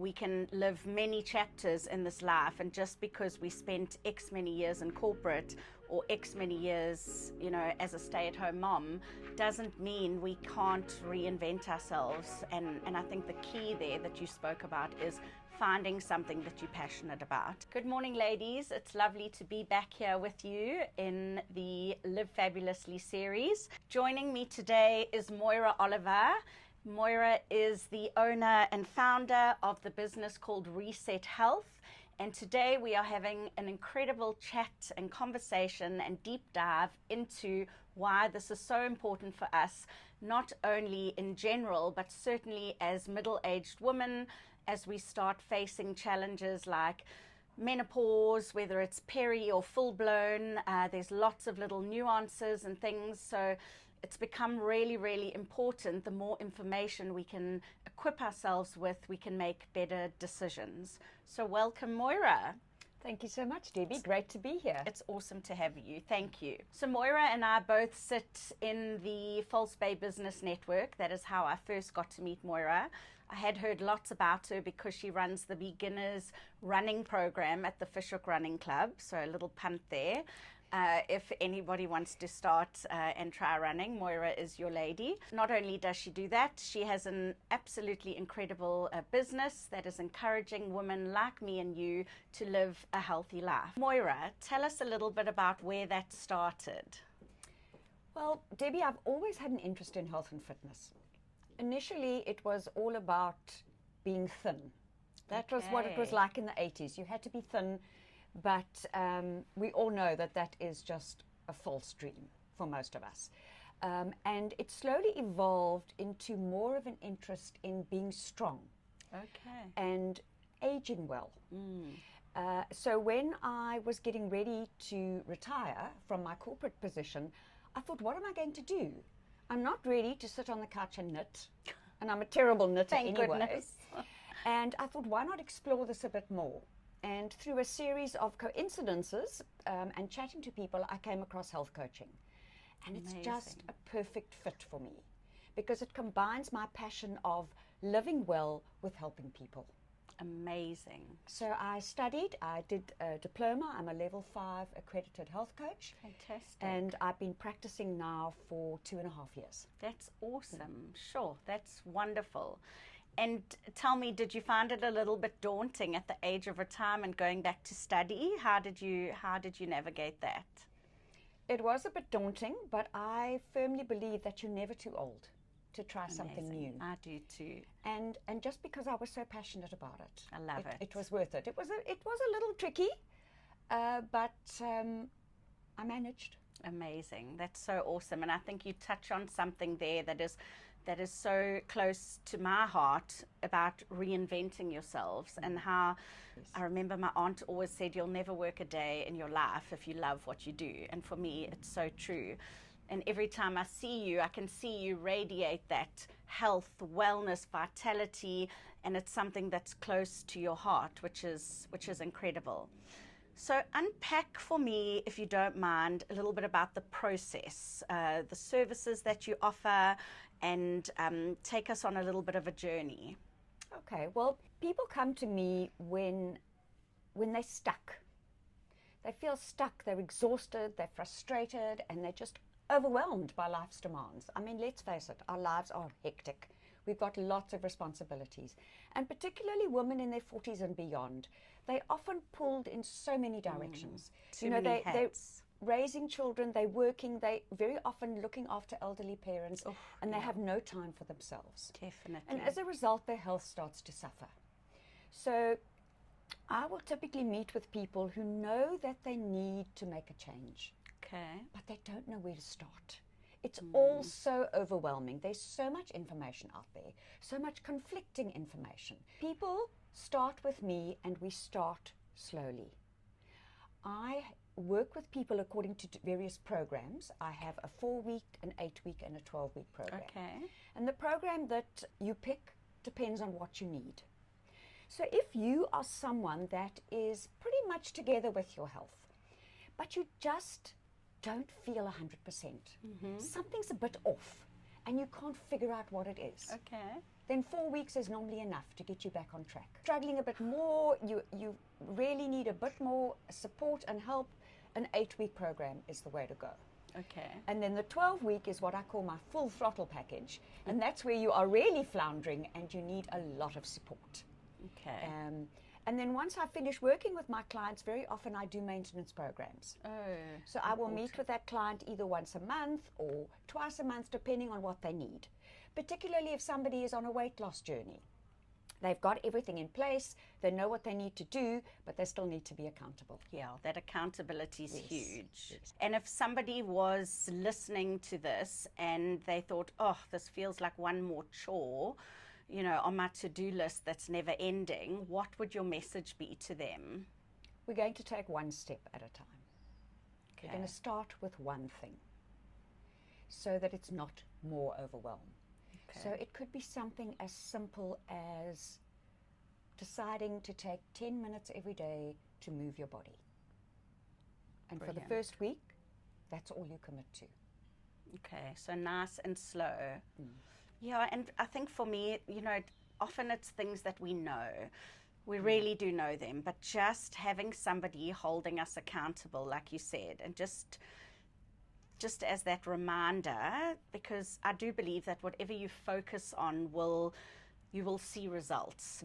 we can live many chapters in this life, and just because we spent X many years in corporate or X many years, as a stay-at-home mom, doesn't mean we can't reinvent ourselves. And I think the key there that you spoke about is finding something that you're passionate about. Good morning, ladies. It's lovely to be back here with you in the Live Fabulously series. Joining me today is Moira Oliver. Moira is the owner and founder of the business called Reset Health. And today we are having an incredible chat and conversation and deep dive into why this is so important for us, not only in general, but certainly as middle-aged women, as we start facing challenges like menopause, whether it's peri or full-blown. There's lots of little nuances and things. So it's become really, really important. The more information we can equip ourselves with, we can make better decisions. So welcome, Moira. Thank you so much, Debbie. Great to be here. It's awesome to have you. Thank you. So Moira and I both sit in the False Bay Business Network. That is how I first got to meet Moira. I had heard lots about her because she runs the beginners running program at the Fishhook Running Club. So a little punt there. If anybody wants to start and try running, Moira is your lady. Not only does she do that, she has an absolutely incredible business that is encouraging women like me and you to live a healthy life. Moira, tell us a little bit about where that started. Well, Debbie, I've always had an interest in health and fitness. Initially, it was all about being thin. That was what it was like in the 80s. You had to be thin. But we all know that that is just a false dream for most of us. And it slowly evolved into more of an interest in being strong. Okay. And aging well. So when I was getting ready to retire from my corporate position, I thought, what am I going to do? I'm not ready to sit on the couch and knit. And I'm a terrible knitter Thank anyway. Goodness. And I thought, why not explore this a bit more? And through a series of coincidences and chatting to people, I came across health coaching. And Amazing. It's just a perfect fit for me because it combines my passion of living well with helping people. Amazing. So I did a diploma. I'm a level 5 accredited health coach. Fantastic. And I've been practicing now for 2.5 years. That's awesome. Sure, that's wonderful. And tell me, did you find it a little bit daunting at the age of retirement going back to study? How did you navigate that? It was a bit daunting, but I firmly believe that you're never too old to try something new. I do too. And just because I was so passionate about it, I love it. It was worth it. It was a little tricky, but I managed. Amazing. That's so awesome. And I think you touch on something there that is so close to my heart about reinventing yourselves and how I remember my aunt always said, you'll never work a day in your life if you love what you do. And for me, it's so true. And every time I see you, I can see you radiate that health, wellness, vitality, and it's something that's close to your heart, which is incredible. So unpack for me, if you don't mind, a little bit about the process, the services that you offer, and take us on a little bit of a journey. Okay, well, people come to me when they're stuck. They feel stuck, they're exhausted, they're frustrated, and they're just overwhelmed by life's demands. I mean, let's face it, our lives are hectic. We've got lots of responsibilities, and particularly women in their 40s and beyond. They're often pulled in so many directions. Too many hats. They're raising children, they're working, they very often looking after elderly parents, and they have no time for themselves. Definitely. And as a result, their health starts to suffer. So I will typically meet with people who know that they need to make a change, but they don't know where to start. It's all so overwhelming. There's so much information out there, so much conflicting information. People start with me and we start slowly. I work with people according to various programs. I have a 4-week, an 8-week, and a 12-week program. Okay. And the program that you pick depends on what you need. So if you are someone that is pretty much together with your health, but you just don't feel 100%, something's a bit off, and you can't figure out what it is. Okay. then 4 weeks is normally enough to get you back on track. Struggling a bit more, you really need a bit more support and help, an 8-week program is the way to go. Okay. And then the 12-week is what I call my full throttle package, and that's where you are really floundering and you need a lot of support. Okay. And then once I finish working with my clients, very often I do maintenance programs. Oh. So I will meet with that client either once a month or twice a month, depending on what they need. Particularly if somebody is on a weight loss journey. They've got everything in place, they know what they need to do, but they still need to be accountable. Yeah, that accountability is huge. Yes. And if somebody was listening to this and they thought, oh, this feels like one more chore, you know, on my to-do list that's never ending, what would your message be to them? We're going to take one step at a time. Okay. We're going to start with one thing so that it's not more overwhelmed. Okay. So it could be something as simple as deciding to take 10 minutes every day to move your body. And Brilliant. for the first week, that's all you commit to. Okay, so nice and slow. Yeah, and I think for me, you know, often it's things that we know. We really do know them, but just having somebody holding us accountable, like you said, and just as that reminder, because I do believe that whatever you focus on you will see results.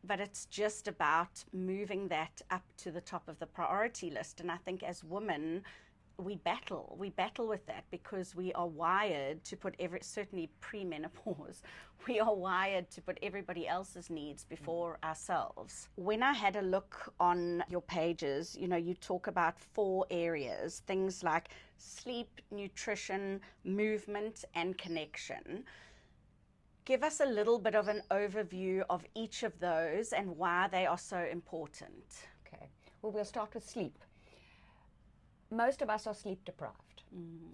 But it's just about moving that up to the top of the priority list. And I think as women, we battle with that because we are wired to put certainly pre-menopause, we are wired to put everybody else's needs before ourselves. When I had a look on your pages, you know, you talk about 4 areas, things like sleep, nutrition, movement, and connection. Give us a little bit of an overview of each of those and why they are so important. Okay, well, we'll start with sleep. Most of us are sleep deprived.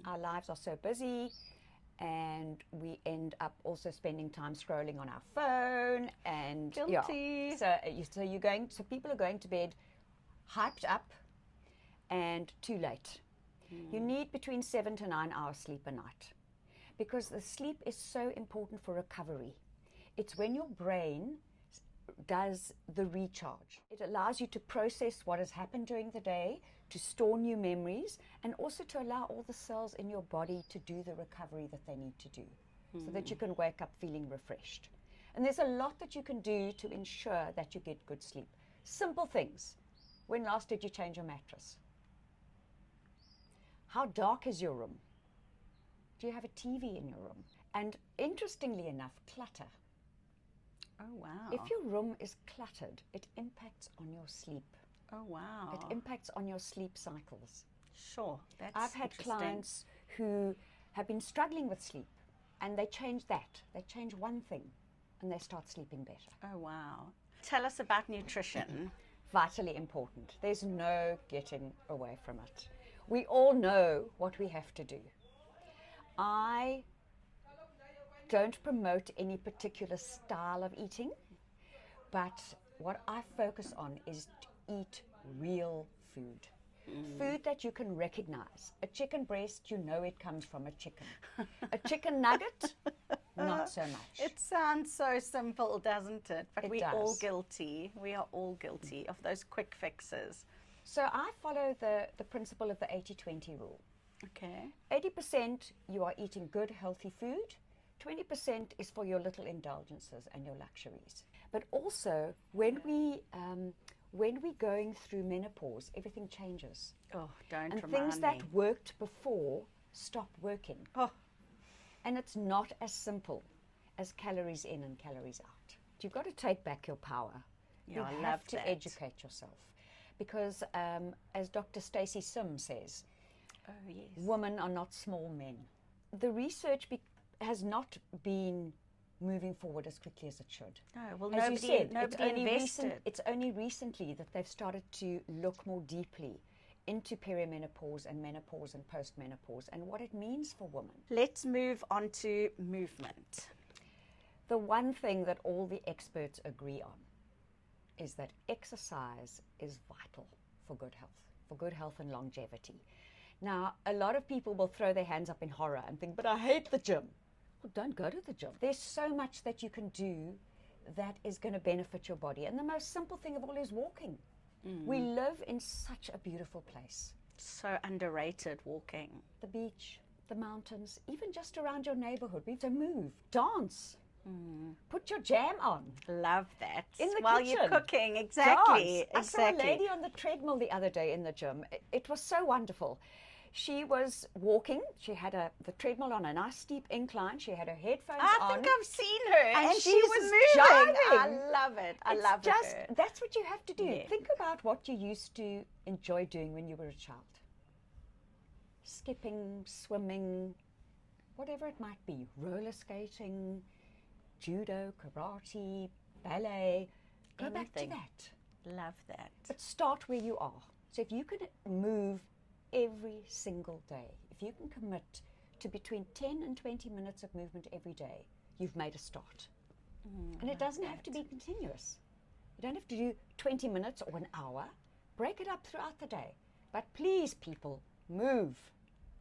Our lives are so busy, and we end up also spending time scrolling on our phone. And Guilty. Yeah, so people are going to bed hyped up and too late. You need between 7 to 9 hours sleep a night, because the sleep is so important for recovery. It's when your brain does the recharge. It allows you to process what has happened during the day, to store new memories, and also to allow all the cells in your body to do the recovery that they need to do, so that you can wake up feeling refreshed. And there's a lot that you can do to ensure that you get good sleep. Simple things. When last did you change your mattress? How dark is your room? Do you have a TV in your room? And interestingly enough, clutter. Oh, wow. If your room is cluttered, it impacts on your sleep. Oh, wow. It impacts on your sleep cycles. Sure, that's I've had interesting. clients who have been struggling with sleep, and they change that. They change one thing, and they start sleeping better. Oh, wow. Tell us about nutrition. Vitally important. There's no getting away from it. We all know what we have to do. I don't promote any particular style of eating, but what I focus on is to eat real food. Food that you can recognize. A chicken breast, you know it comes from a chicken. A chicken nugget, not so much. It sounds so simple, doesn't it? But we're all does. guilty. We are all guilty of those quick fixes. So I follow the principle of the 80-20 rule. Okay. 80% you are eating good, healthy food. 20% is for your little indulgences and your luxuries. But also, when we're going through menopause, everything changes. Oh, don't And remind things that me. worked before stop working. Oh, And it's not as simple as calories in and calories out. You've got to take back your power. Yeah, You I have love to that. educate yourself. Because as Dr. Stacey Sim says, oh yes. women are not small men. The research has not been moving forward as quickly as it should. No, well, As you said, nobody invested. it's only recently that they've started to look more deeply into perimenopause and menopause and postmenopause and what it means for women. Let's move on to movement. The one thing that all the experts agree on is that exercise is vital for good health and longevity. Now, a lot of people will throw their hands up in horror and think, but I hate the gym. people don't go to the gym. There's so much that you can do that is going to benefit your body. And the most simple thing of all is walking. We live in such a beautiful place. So underrated, walking. The beach, the mountains, even just around your neighborhood. We have to move, dance, put your jam on. Love that. In the While kitchen. you're cooking, exactly. Dance. I saw a lady on the treadmill the other day in the gym. It was so wonderful. She was walking. She had the treadmill on a nice steep incline. She had her headphones on. I think I've seen her, and she was moving. jiving. I love it. I love it. That's what you have to do. Yeah. Think about what you used to enjoy doing when you were a child. Skipping, swimming, whatever it might be. Roller skating, judo, karate, ballet. Go back to that. Love that. But start where you are. So if you can move every single day, if you can commit to between 10 and 20 minutes of movement every day, you've made a start. And it doesn't have to be continuous. You don't have to do 20 minutes or an hour. Break it up throughout the day. But please, people, move.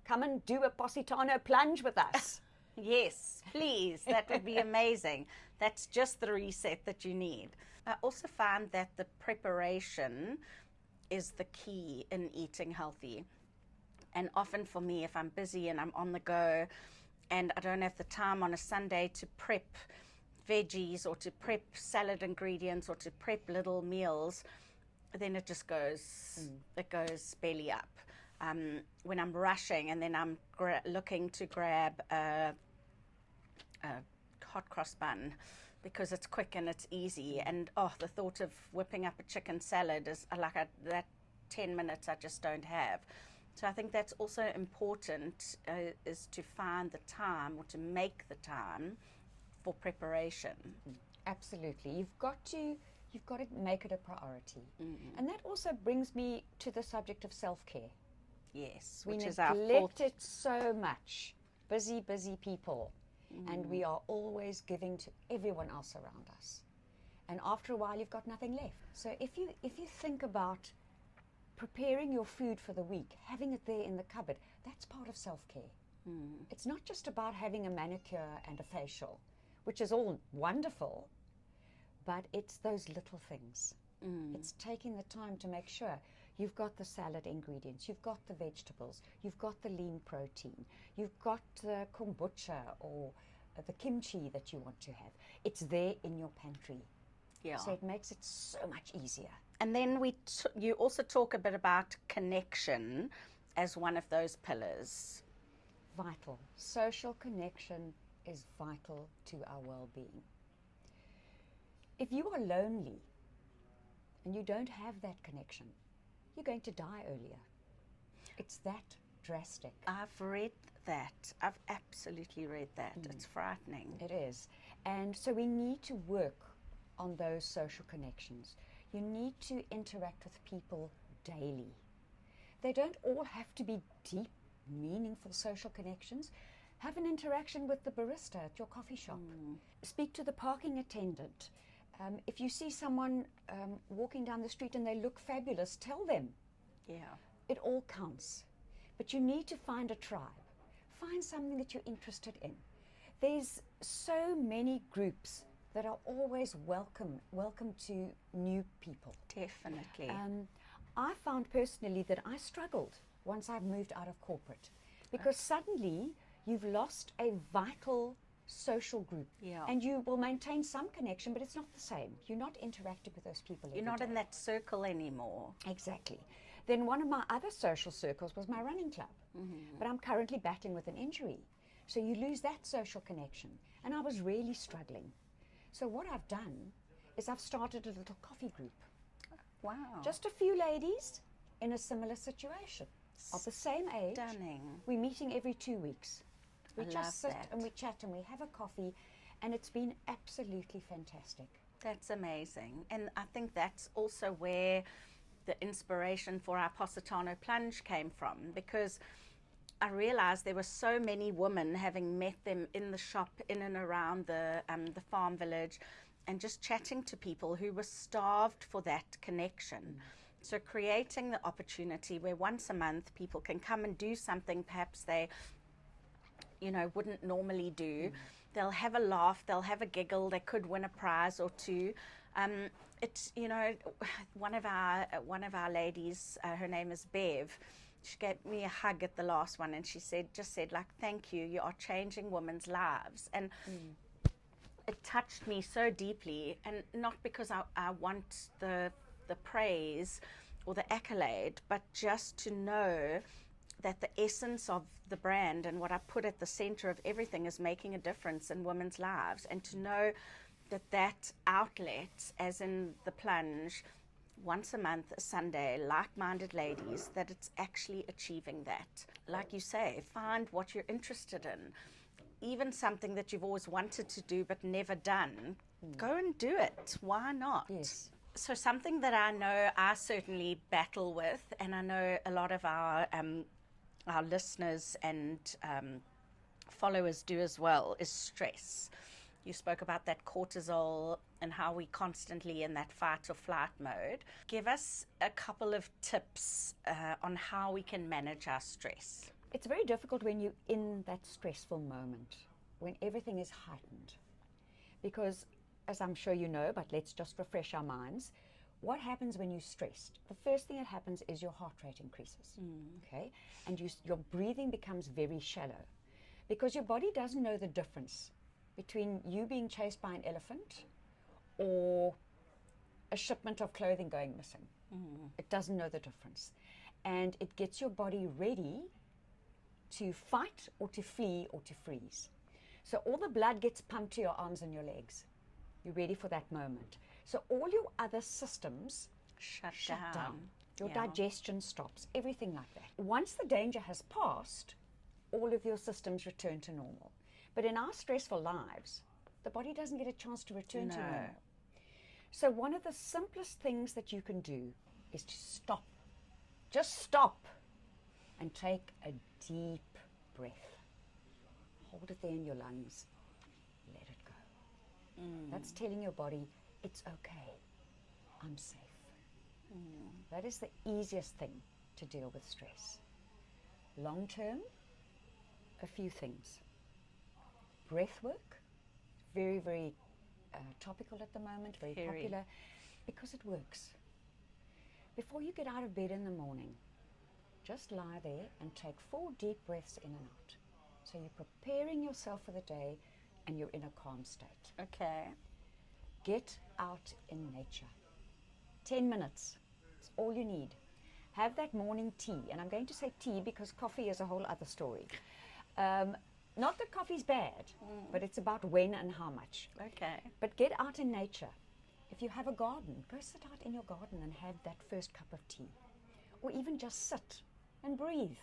Come and do a Positano plunge with us. Yes, please. That would be amazing. That's just the reset that you need. I also found that the preparation is the key in eating healthy. And often for me, if I'm busy and I'm on the go and I don't have the time on a Sunday to prep veggies or to prep salad ingredients or to prep little meals, then it just goes, it goes belly up. When I'm rushing and then I'm looking to grab a hot cross bun because it's quick and it's easy, and the thought of whipping up a chicken salad is like that 10 minutes I just don't have. So I think that's also important, is to find the time or to make the time for preparation. Absolutely. You've got to make it a priority. And that also brings me to the subject of self-care. Yes, We which is our neglect fourth. it so much. Busy people. And we are always giving to everyone else around us. And after a while, you've got nothing left. So if you think about preparing your food for the week, having it there in the cupboard, that's part of self-care. It's not just about having a manicure and a facial, which is all wonderful, but it's those little things. It's taking the time to make sure you've got the salad ingredients, you've got the vegetables, you've got the lean protein, you've got the kombucha or the kimchi that you want to have. It's there in your pantry. Yeah. So it makes it so much easier. And then you also talk a bit about connection as one of those pillars. Vital. Social connection is vital to our well-being. If you are lonely and you don't have that connection, you're going to die earlier. It's that drastic. I've read that. I've absolutely read that. It's frightening. It is. And so we need to work on those social connections. You need to interact with people daily. They don't all have to be deep, meaningful social connections. Have an interaction with the barista at your coffee shop. Speak to the parking attendant. If you see someone walking down the street and they look fabulous, tell them. Yeah. It all counts. But you need to find a tribe. Find something that you're interested in. There's so many groups that are always welcome to new people. Definitely. I found personally that I struggled once I moved out of corporate, because suddenly you've lost a vital social group. Yeah. And you will maintain some connection, but it's not the same. You're not interacting with those people every You're not day. in that circle anymore. Exactly. Then one of my other social circles was my running club. But I'm currently battling with an injury. So you lose that social connection. And I was really struggling. So what I've done is I've started a little coffee group. Wow. Just a few ladies in a similar situation of the same age. Stunning. We're meeting every 2 weeks. We I just love sit that. and we chat and we have a coffee, and it's been absolutely fantastic. That's amazing. And I think that's also where the inspiration for our Positano plunge came from, because I realized there were so many women, having met them in the shop in and around the farm village, and just chatting to people who were starved for that connection. So creating the opportunity where once a month people can come and do something. Perhaps they wouldn't normally do. They'll have a laugh, they'll have a giggle, they could win a prize or two. It's, one of our ladies, her name is Bev. She gave me a hug at the last one, and she just said, like, thank you, you are changing women's lives. And it touched me so deeply, and not because I want the praise or the accolade, but just to know that the essence of the brand and what I put at the center of everything is making a difference in women's lives, and to know that outlet, as in the plunge, once a month, a Sunday, like-minded ladies, that it's actually achieving that. Like you say, find what you're interested in. Even something that you've always wanted to do but never done, go and do it. Why not? Yes. So something that I know I certainly battle with, and I know a lot of our listeners and followers do as well, is stress. You spoke about that cortisol and how we constantly in that fight or flight mode. Give us a couple of tips on how we can manage our stress. It's very difficult when you're in that stressful moment, when everything is heightened. Because, as I'm sure you know, but let's just refresh our minds, what happens when you're stressed? The first thing that happens is your heart rate increases, okay? And your breathing becomes very shallow, because your body doesn't know the difference between you being chased by an elephant or a shipment of clothing going missing. It doesn't know the difference. And it gets your body ready to fight or to flee or to freeze. So all the blood gets pumped to your arms and your legs. You're ready for that moment. So all your other systems shut down. Your digestion stops, everything like that. Once the danger has passed, all of your systems return to normal. But in our stressful lives, the body doesn't get a chance to return to normal. So one of the simplest things that you can do is to stop. Just stop and take a deep breath. Hold it there in your lungs. Let it go. That's telling your body, it's okay. I'm safe. That is the easiest thing to deal with stress. Long term, a few things. Breath work, very, very topical at the moment, very popular, because it works. Before you get out of bed in the morning, just lie there and take 4 deep breaths in and out. So you're preparing yourself for the day and you're in a calm state. Okay. Get out in nature. 10 minutes, it's all you need. Have that morning tea, and I'm going to say tea because coffee is a whole other story. Not that coffee's bad, but it's about when and how much. Okay. But get out in nature. If you have a garden, go sit out in your garden and have that first cup of tea. Or even just sit and breathe.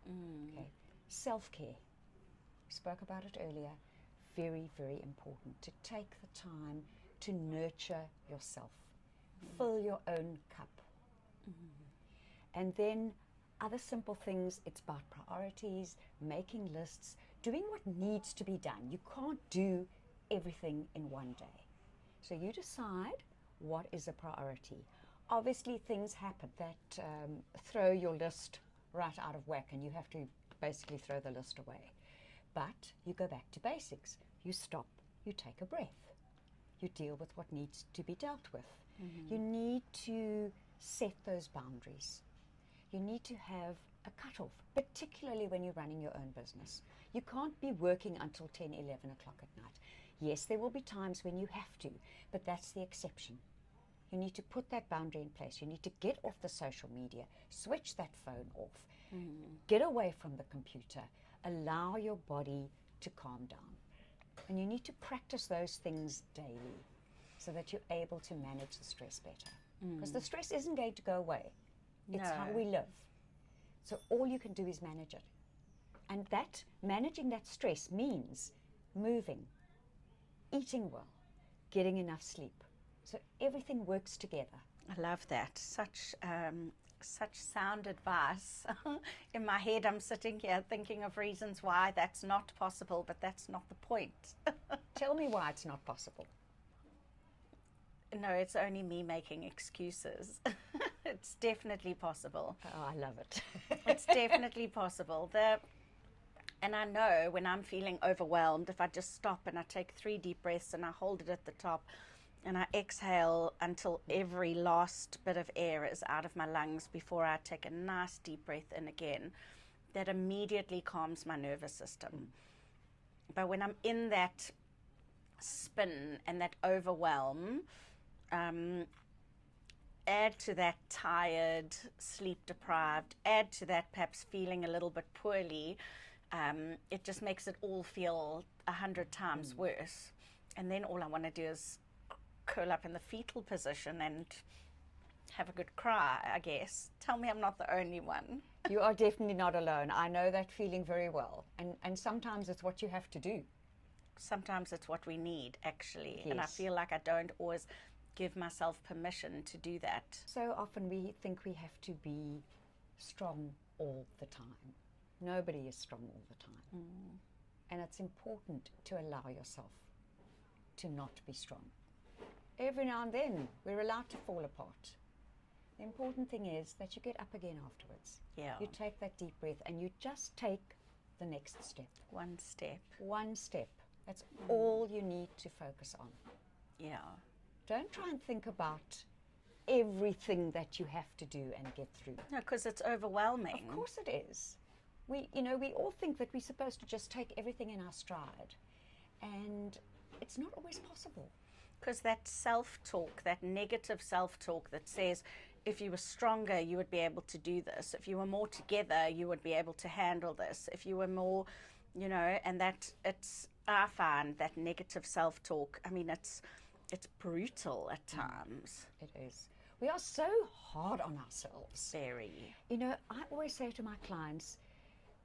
Okay. Self-care. We spoke about it earlier. Very, very important to take the time to nurture yourself. Fill your own cup. And then other simple things, it's about priorities, making lists, doing what needs to be done. You can't do everything in one day. So you decide what is a priority. Obviously things happen that throw your list right out of whack, and you have to basically throw the list away. But you go back to basics. You stop, you take a breath. You deal with what needs to be dealt with. You need to set those boundaries. You need to have a cutoff, particularly when you're running your own business. You can't be working until 10, 11 o'clock at night. Yes, there will be times when you have to, but that's the exception. You need to put that boundary in place. You need to get off the social media, switch that phone off, get away from the computer, allow your body to calm down. And you need to practice those things daily so that you're able to manage the stress better. Because the stress isn't going to go away. It's how we live. So all you can do is manage it. And that, managing that stress means moving, eating well, getting enough sleep. So everything works together. I love that. Such sound advice. In my head, I'm sitting here thinking of reasons why that's not possible, but that's not the point. Tell me why it's not possible. No, it's only me making excuses. It's definitely possible. Oh, I love it. It's definitely possible. And I know when I'm feeling overwhelmed, if I just stop and I take 3 deep breaths and I hold it at the top and I exhale until every last bit of air is out of my lungs before I take a nice deep breath in again, that immediately calms my nervous system. But when I'm in that spin and that overwhelm, add to that tired, sleep deprived, add to that perhaps feeling a little bit poorly, it just makes it all feel 100 times worse. And then all I want to do is curl up in the fetal position and have a good cry, I guess. Tell me I'm not the only one. You are definitely not alone. I know that feeling very well. And sometimes it's what you have to do. Sometimes it's what we need, actually. Yes. And I feel like I don't always give myself permission to do that. So often we think we have to be strong all the time. Nobody is strong all the time. And it's important to allow yourself to not be strong. Every now and then, we're allowed to fall apart. The important thing is that you get up again afterwards. Yeah. You take that deep breath and you just take the next step. One step. One step. That's all you need to focus on. Yeah. Don't try and think about everything that you have to do and get through. No, because it's overwhelming. Of course it is. We all think that we're supposed to just take everything in our stride. And it's not always possible. Because that self-talk, that negative self-talk that says, if you were stronger, you would be able to do this. If you were more together, you would be able to handle this. If you were more, and that I find that negative self-talk, I mean, it's brutal at times. It is. We are so hard on ourselves. Very. I always say to my clients,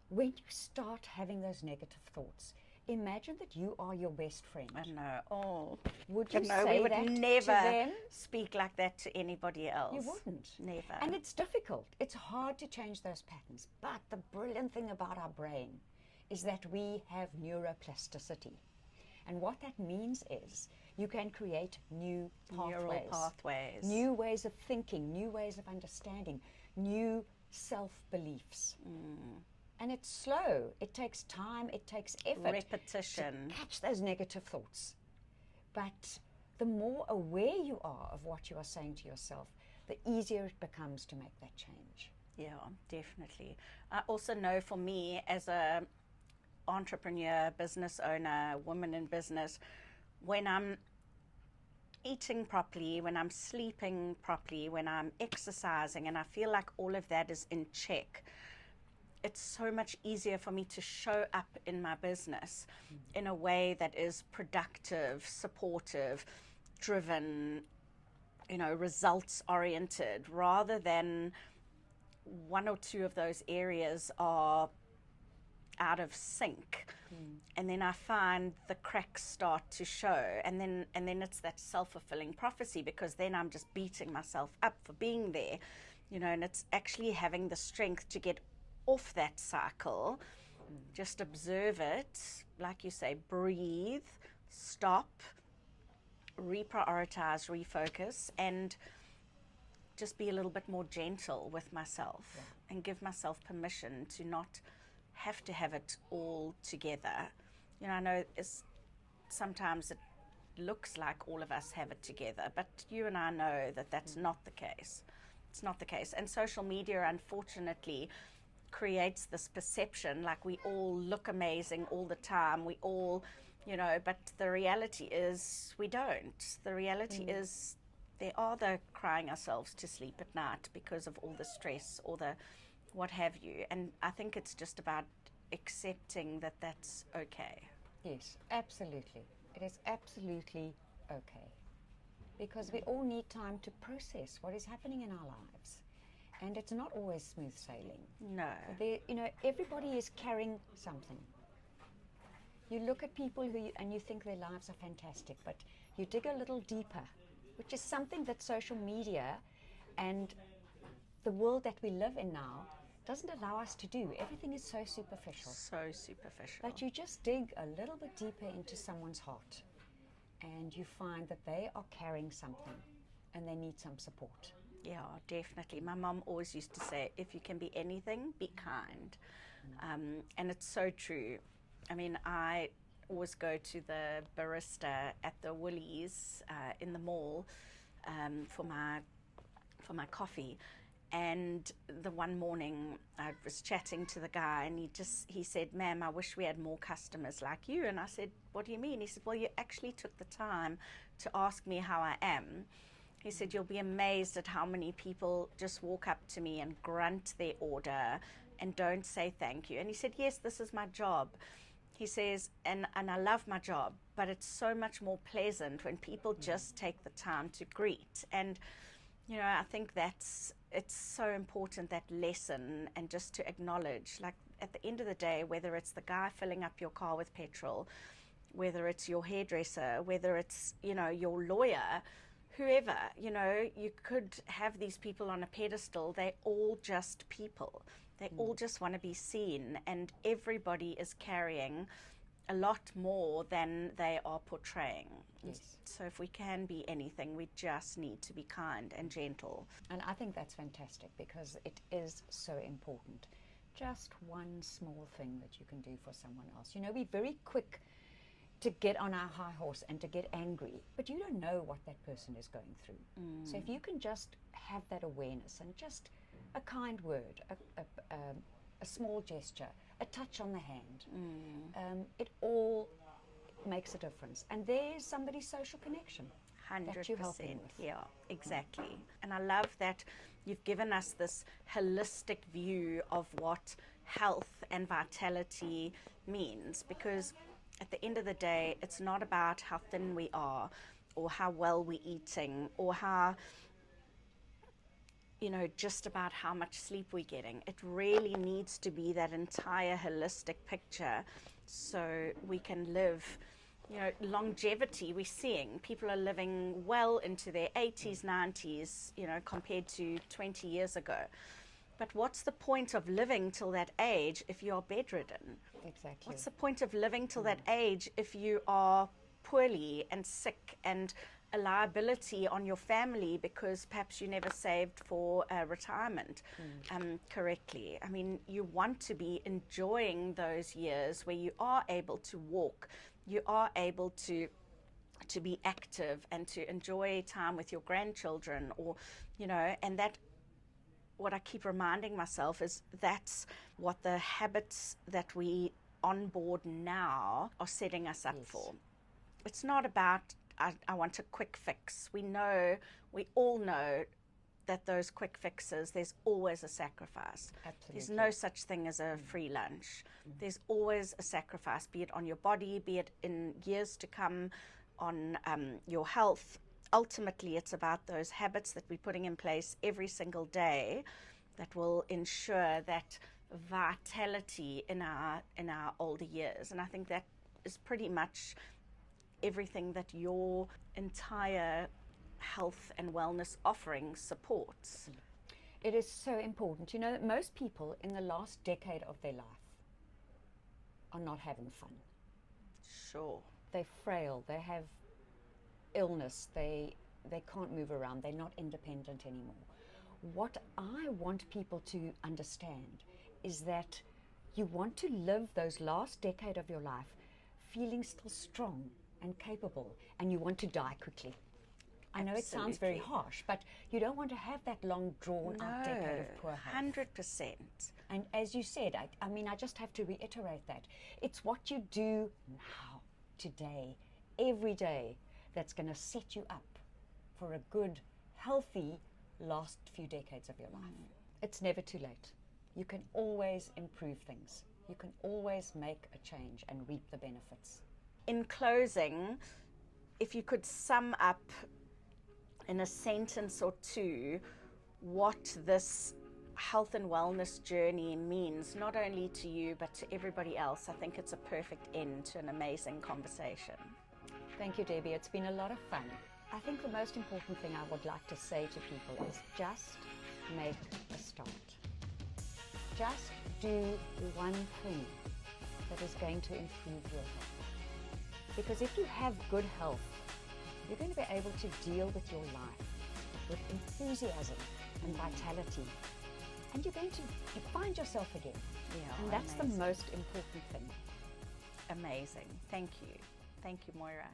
when you start having those negative thoughts, imagine that you are your best friend. I know. Oh. Would you No, say we would that never to them? speak like that to anybody else. You wouldn't. Never. And it's difficult. It's hard to change those patterns. But the brilliant thing about our brain is that we have neuroplasticity. And what that means is you can create new pathways. Neural pathways. New ways of thinking, new ways of understanding, new self-beliefs. And it's slow. It takes time. It takes effort. Repetition. To catch those negative thoughts. But the more aware you are of what you are saying to yourself, the easier it becomes to make that change. Yeah, definitely. I also know for me as a entrepreneur, business owner, woman in business, when I'm eating properly, when I'm sleeping properly, when I'm exercising, and I feel like all of that is in check, it's so much easier for me to show up in my business in a way that is productive, supportive, driven, results oriented, rather than one or two of those areas are out of sync. And then I find the cracks start to show, and then it's that self-fulfilling prophecy, because then I'm just beating myself up for being there, and it's actually having the strength to get off that cycle. Just observe it, like you say, breathe, stop, reprioritize, refocus, and just be a little bit more gentle with myself, and give myself permission to not have to have it all together. I know sometimes it looks like all of us have it together, but you and I know that that's not the case. It's not the case. And social media, unfortunately, creates this perception like we all look amazing all the time. We all, but the reality is we don't. The reality is there are the crying ourselves to sleep at night because of all the stress or the what have you. And I think it's just about accepting that that's okay. Yes, absolutely. It is absolutely okay. Because we all need time to process what is happening in our lives. And it's not always smooth sailing. No. Everybody is carrying something. You look at people and you think their lives are fantastic, but you dig a little deeper, which is something that social media and the world that we live in now doesn't allow us to do. Everything is so superficial. So superficial. But you just dig a little bit deeper into someone's heart and you find that they are carrying something and they need some support. Yeah, definitely. My mom always used to say, if you can be anything, be kind. And it's so true. I mean, I always go to the barista at the Woolies in the mall for my coffee. And the one morning I was chatting to the guy, and he said, "Ma'am, I wish we had more customers like you." And I said, "What do you mean?" He said, "Well, you actually took the time to ask me how I am." He said, "You'll be amazed at how many people just walk up to me and grunt their order and don't say thank you." And he said, "Yes, this is my job." He says, and I love my job, but it's so much more pleasant when people just take the time to greet. And, you know, I think it's so important, that lesson, and just to acknowledge, like, at the end of the day, whether it's the guy filling up your car with petrol, whether it's your hairdresser, whether it's, you know, your lawyer, whoever, you know, you could have these people on a pedestal. They're all just people. They all just want to be seen, and everybody is carrying a lot more than they are portraying. Yes. So if we can be anything, we just need to be kind and gentle. And I think that's fantastic, because it is so important. Just one small thing that you can do for someone else. You know, we're very quick to get on our high horse and to get angry, but you don't know what that person is going through. So if you can just have that awareness, and just a kind word, a small gesture, a touch on the hand, it all makes a difference. And there's somebody's social connection 100%. that you're helping with. Yeah, exactly. And I love that you've given us this holistic view of what health and vitality means, because at the end of the day, it's not about how thin we are, or how well we're eating, or how, you know, just about how much sleep we're getting. It really needs to be that entire holistic picture, so we can live, you know, longevity. We're seeing people are living well into their 80s, 90s, you know, compared to 20 years ago. But what's the point of living till that age if you're bedridden? Exactly. What's the point of living till that age if you are poorly and sick and a liability on your family because perhaps you never saved for retirement correctly? I mean, you want to be enjoying those years where you are able to walk, you are able to be active, and to enjoy time with your grandchildren, or, you know, and that, what I keep reminding myself is that's what the habits that we onboard now are setting us up for. It's not about, I want a quick fix. We all know that those quick fixes, there's always a sacrifice. Absolutely. There's no such thing as a free lunch. There's always a sacrifice, be it on your body, be it in years to come on your health. Ultimately, it's about those habits that we're putting in place every single day that will ensure that vitality in our older years. And I think that is pretty much everything that your entire health and wellness offering supports. It is so important. You know that most people in the last decade of their life are not having fun. Sure. They're frail, they have illness, they can't move around, they're not independent anymore. What I want people to understand is that you want to live those last decade of your life feeling still strong and capable, and you want to die quickly. I know it sounds very harsh, but you don't want to have that long drawn out decade of poor health. 100%. And as you said, I mean, I just have to reiterate that. It's what you do now, today, every day, that's going to set you up for a good, healthy last few decades of your life. It's never too late. You can always improve things. You can always make a change and reap the benefits. In closing, if you could sum up in a sentence or two what this health and wellness journey means, not only to you but to everybody else, I think it's a perfect end to an amazing conversation. Thank you, Debbie. It's been a lot of fun. I think the most important thing I would like to say to people is just make a start. Just do one thing that is going to improve your health. Because if you have good health, you're going to be able to deal with your life with enthusiasm and vitality. and you're going to find yourself again. Yeah, and that's amazing. the most important thing. Amazing. Thank you. Thank you, Moira.